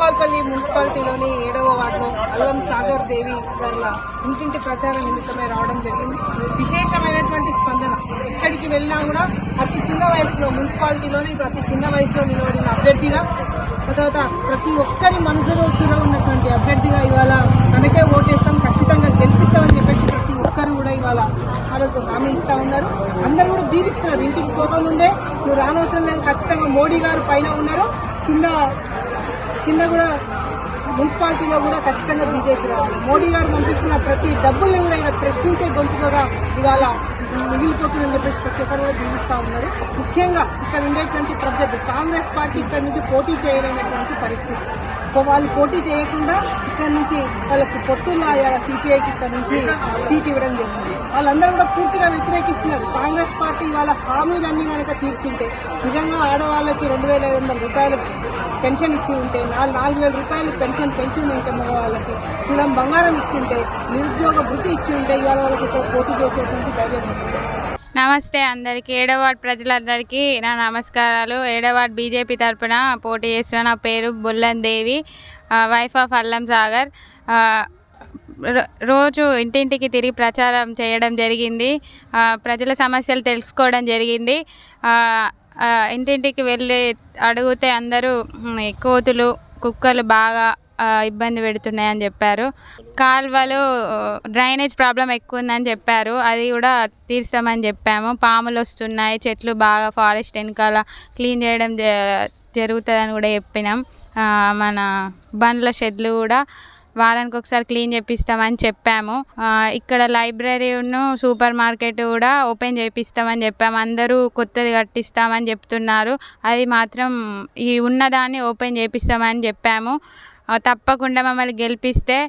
భూపాల్పల్లి మున్సిపాలిటీలోని 7వ వార్డులో అల్లం సాగర్ దేవి గారి ఇంటింటి ప్రచార నిమిత్తమై రావడం జరిగింది. విశేషమైనటువంటి స్పందన. ఎక్కడికి వెళ్ళినా కూడా అతి చిన్న వయసులో మున్సిపాలిటీలోని ప్రతి చిన్న వయసులో నిలబడిన అభ్యర్థిగా, తర్వాత ప్రతి ఒక్కరి మనసులో ఉన్నటువంటి అభ్యర్థిగా ఇవాళ తనకే ఓటేస్తాం, ఖచ్చితంగా గెలిపిస్తామని చెప్పేసి ప్రతి ఒక్కరు కూడా ఇవాళ వాళ్ళకు హామీ ఇస్తా ఉన్నారు. అందరూ కూడా దీవిస్తున్నారు. ఇంటికి పోకముందే నువ్వు రానవసరం లేదు, ఖచ్చితంగా మోడీ గారు పైన ఉన్నారు, కింద కూడా మున్సిపాలిటీలో కూడా ఖచ్చితంగా బీజేపీ రావాలి. మోడీ గారు పంపిస్తున్న ప్రతి డబ్బుల్ని కూడా ఇలా ప్రశ్నించే గొంతుగా ఇవాళ మిగిలిపోతుందని చెప్పేసి ప్రతి ఒక్కరు కూడా జీవిస్తూ ఉన్నారు. ముఖ్యంగా ఇక్కడ ఉండేటువంటి ప్రత్యర్థి కాంగ్రెస్ పార్టీ ఇక్కడ నుంచి పోటీ చేయలేనటువంటి పరిస్థితి. వాళ్ళు పోటీ చేయకుండా ఇక్కడ నుంచి వాళ్ళకి పొత్తుల్లో సిపిఐకి ఇక్కడ నుంచి సీట్ ఇవ్వడం జరిగింది. వాళ్ళందరూ కూడా పూర్తిగా వ్యతిరేకిస్తున్నారు. కాంగ్రెస్ పార్టీ వాళ్ళ హామీలన్నీ కనుక తీర్చింటే, నిజంగా ఆడవాళ్ళకి 2,500 రూపాయలు పెన్షన్ ఇచ్చి ఉంటే, 4,000 రూపాయలు పెన్షన్ పెంచి ఉంటే, మగవాళ్ళకి తులం బంగారం ఇచ్చి ఉంటే, నిరుద్యోగ వృత్తి ఇచ్చి ఉంటే ఇవాళ వాళ్ళకి ఇక్కడ పోటీ చేసేటువంటి ధైర్యం ఉంటుంది. నమస్తే అందరికీ. 7వ వార్డు ప్రజలందరికీ నా నమస్కారాలు. 7వ వార్డు బీజేపీ తరఫున పోటీ చేస్తున్న నా పేరు బొల్లం దేవి, వైఫ్ ఆఫ్ అల్లం సాగర్. రోజు ఇంటింటికి తిరిగి ప్రచారం చేయడం జరిగింది. ప్రజల సమస్యలు తెలుసుకోవడం జరిగింది. ఇంటింటికి వెళ్ళి అడిగితే అందరూ కోతులు, కుక్కలు బాగా ఇబ్బంది పెడుతున్నాయని చెప్పారు. కాలువలు డ్రైనేజ్ ప్రాబ్లం ఎక్కువ ఉందని చెప్పారు. అది కూడా తీర్చామని చెప్పాము. పాములు వస్తున్నాయి, చెట్లు బాగా ఫారెస్ట్ వెనకాల క్లీన్ చేయడం జరుగుతుందని కూడా చెప్పినాం. మన బండ్ల షెడ్లు కూడా వారానికి ఒకసారి క్లీన్ చేపిస్తామని చెప్పాము. ఇక్కడ లైబ్రరీను సూపర్ మార్కెట్ కూడా ఓపెన్ చేపిస్తామని చెప్పాము. అందరూ కొత్తది కట్టిస్తామని చెప్తున్నారు. అది మాత్రం ఈ ఉన్నదాన్ని ఓపెన్ చేపిస్తామని చెప్పాము. తప్పకుండా మమ్మల్ని గెలిపిస్తే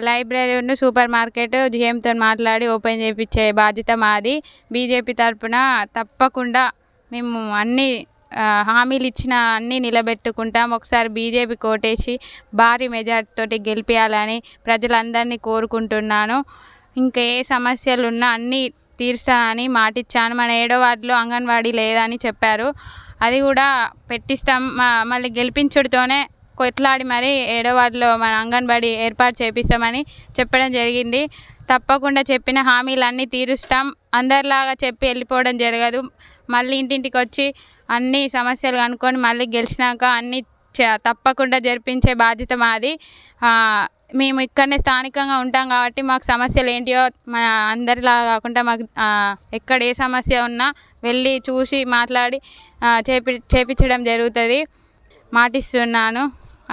లైబ్రరీను సూపర్ మార్కెట్ జిఎంతో మాట్లాడి ఓపెన్ చేయించే బాధ్యత మాది. బీజేపీ తరఫున తప్పకుండా మేము అన్ని హామీలు ఇచ్చిన అన్నీ నిలబెట్టుకుంటాం. ఒకసారి బీజేపీ కోటేసి భారీ మెజార్టీతోటి గెలిపించాలని ప్రజలందరినీ కోరుకుంటున్నాను. ఇంకా ఏ సమస్యలు ఉన్నా అన్నీ తీరుస్తానని మాటిచ్చాను. మన 7వ వార్డులో అంగన్వాడీ లేదని చెప్పారు. అది కూడా పెట్టిస్తాం. మళ్ళీ గెలిపించడంతోనే కొట్లాడి మరి 7వ వార్డులో మన అంగన్వాడీ ఏర్పాటు చేపిస్తామని చెప్పడం జరిగింది. తప్పకుండా చెప్పిన హామీలన్నీ తీరుస్తాం. అందరిలాగా చెప్పి వెళ్ళిపోవడం జరగదు. మళ్ళీ ఇంటింటికి వచ్చి అన్ని సమస్యలు కనుక్కొని మళ్ళీ గెలిచినాక అన్నీ తప్పకుండా జరిపించే బాధ్యత మాది. మేము ఇక్కడనే స్థానికంగా ఉంటాం కాబట్టి మాకు సమస్యలు ఏంటియో మన అందరిలా కాకుండా మాకు ఎక్కడ ఏ సమస్య ఉన్నా వెళ్ళి చూసి మాట్లాడి చేపించడం జరుగుతుంది. మాటిస్తున్నాను.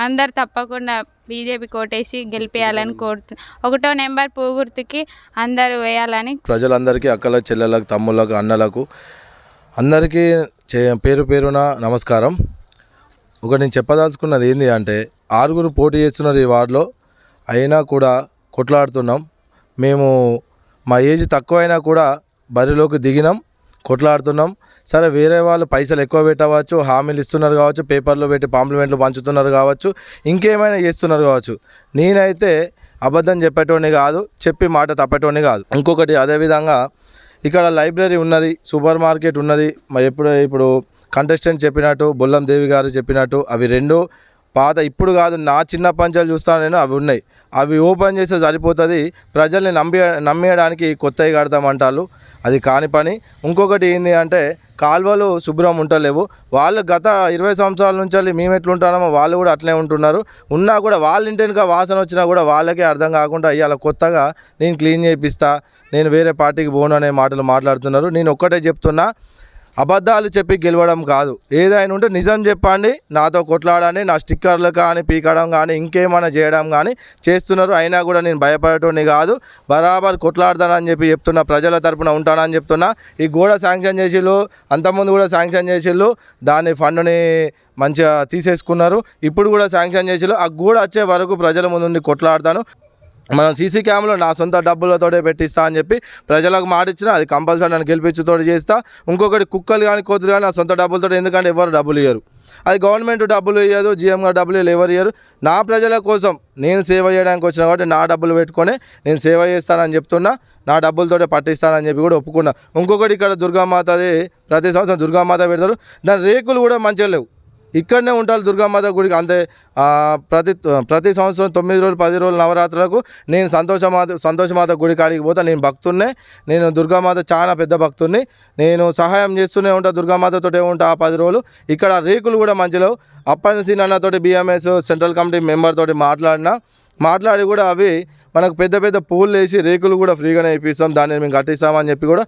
అందరు తప్పకుండా బీజేపీ కోటేసి గెలిపేయాలని కోరుతున్నాను. 1వ నెంబర్ పూగుర్తుకి అందరూ వేయాలని. ప్రజలందరికీ, అక్కలకు, చెల్లెలకు, తమ్ముళ్ళకు, అన్నలకు అందరికీ పేరు పేరున నమస్కారం. నేను చెప్పదలుచుకున్నది ఏంటి అంటే, 6 పోటీ చేస్తున్నారు ఈ వార్డులో. అయినా కూడా కొట్లాడుతున్నాం. మేము మా ఏజ్ తక్కువైనా కూడా బరిలోకి దిగినాం, కొట్లాడుతున్నాం. సరే, వేరే వాళ్ళు పైసలు ఎక్కువ పెట్టవచ్చు, హామీలు ఇస్తున్నారు కావచ్చు, పేపర్లో పెట్టి పాంప్లిమెంట్లు పంచుతున్నారు కావచ్చు, ఇంకేమైనా చేస్తున్నారు కావచ్చు. నేనైతే అబద్ధం చెప్పేటోని కాదు, చెప్పి మాట తప్పేటోని కాదు. ఇంకొకటి, అదేవిధంగా ఇక్కడ లైబ్రరీ ఉన్నది, సూపర్ మార్కెట్ ఉన్నది. ఇప్పుడు కంటెస్టెంట్ చెప్పినట్టు, బొల్లం దేవి గారు చెప్పినట్టు అవి 2 పాత, ఇప్పుడు కాదు, నా చిన్న పంచాలు చూస్తాను నేను, అవి ఉన్నాయి. అవి ఓపెన్ చేస్తే సరిపోతుంది. ప్రజల్ని నమ్మేయడానికి కొత్తవి కడతామంటారు, అది కాని పని. ఇంకొకటి ఏంటి అంటే, కాలువలు శుభ్రం ఉంటలేవు. వాళ్ళు గత 20 సంవత్సరాల నుంచి మేము ఎట్లుంటున్నామో వాళ్ళు కూడా అట్లే ఉంటున్నారు. ఉన్నా కూడా వాళ్ళ ఇంటికి వాసన వచ్చినా కూడా వాళ్ళకే అర్థం కాకుండా ఇవాళ కొత్తగా నేను క్లీన్ చేయిస్తా, నేను వేరే పార్టీకి పోను అనే మాటలు మాట్లాడుతున్నారు. నేను ఒక్కటే చెప్తున్నా, అబద్ధాలు చెప్పి గెలవడం కాదు. ఏదైనా ఉంటే నిజం చెప్పండి, నాతో కొట్లాడండి. నా స్టిక్కర్లు కానీ పీకడం కానీ ఇంకేమైనా చేయడం కానీ చేస్తున్నారు. అయినా కూడా నేను భయపడేటోని కాదు, బరాబర్ కొట్లాడతానని చెప్పి చెప్తున్నా. ప్రజల తరపున ఉంటానని చెప్తున్నా. ఈ గోడ శాంక్షన్ చేసిళ్ళు, అంతకుముందు కూడా శాంక్షన్ చేసిళ్ళు, దాని ఫండ్ని మంచిగా తీసేసుకున్నారు. ఇప్పుడు కూడా శాంక్షన్ చేసిళ్ళు. ఆ గోడ వచ్చే వరకు ప్రజల ముందు కొట్లాడతాను. మనం సీసీ క్యామ్లో నా సొంత డబ్బులతోటే పెట్టిస్తా అని చెప్పి ప్రజలకు మాట ఇచ్చిన, అది కంపల్సరీ నన్ను గెలిపించుతోటి చేస్తా. ఇంకొకటి, కుక్కలు కానీ కోతులు కానీ నా సొంత డబ్బులతో, ఎందుకంటే ఎవరు డబ్బులు ఇయ్యరు. అది గవర్నమెంట్ డబ్బులు ఇవ్వదు, జీఎం గారు డబ్బులు ఎవరు ఇయ్యరు. నా ప్రజల కోసం నేను సేవ చేయడానికి వచ్చిన కాబట్టి నా డబ్బులు పెట్టుకొని నేను సేవ చేస్తానని చెప్తున్నా. నా డబ్బులతోటే పట్టిస్తానని చెప్పి కూడా ఒప్పుకున్నా. ఇంకొకటి, ఇక్కడ దుర్గామాతది ప్రతి సంవత్సరం దుర్గామాత పెడతారు. దాని రేకులు కూడా మంచిగా లేవు. ఇక్కడనే ఉంటారు దుర్గామాత గుడికి. అంతే ప్రతి సంవత్సరం 9 రోజులు 10 రోజులు నవరాత్రులకు నేను సంతోషమాత గుడి కాడికి పోతా. నేను భక్తున్నే, నేను దుర్గామాత చాలా పెద్ద భక్తుడిని. నేను సహాయం చేస్తూనే ఉంటా, దుర్గామాతతోటే ఉంటా ఆ 10 రోజులు. ఇక్కడ రేకులు కూడా మంచిలో అప్పటి అన్నతోటి BMS సెంట్రల్ కమిటీ మెంబర్ తోటి మాట్లాడి కూడా అవి మనకు పెద్ద పెద్ద పూలు వేసి రేకులు కూడా ఫ్రీగానే ఇప్పిస్తాం, దాన్ని మేము కట్టిస్తామని చెప్పి కూడా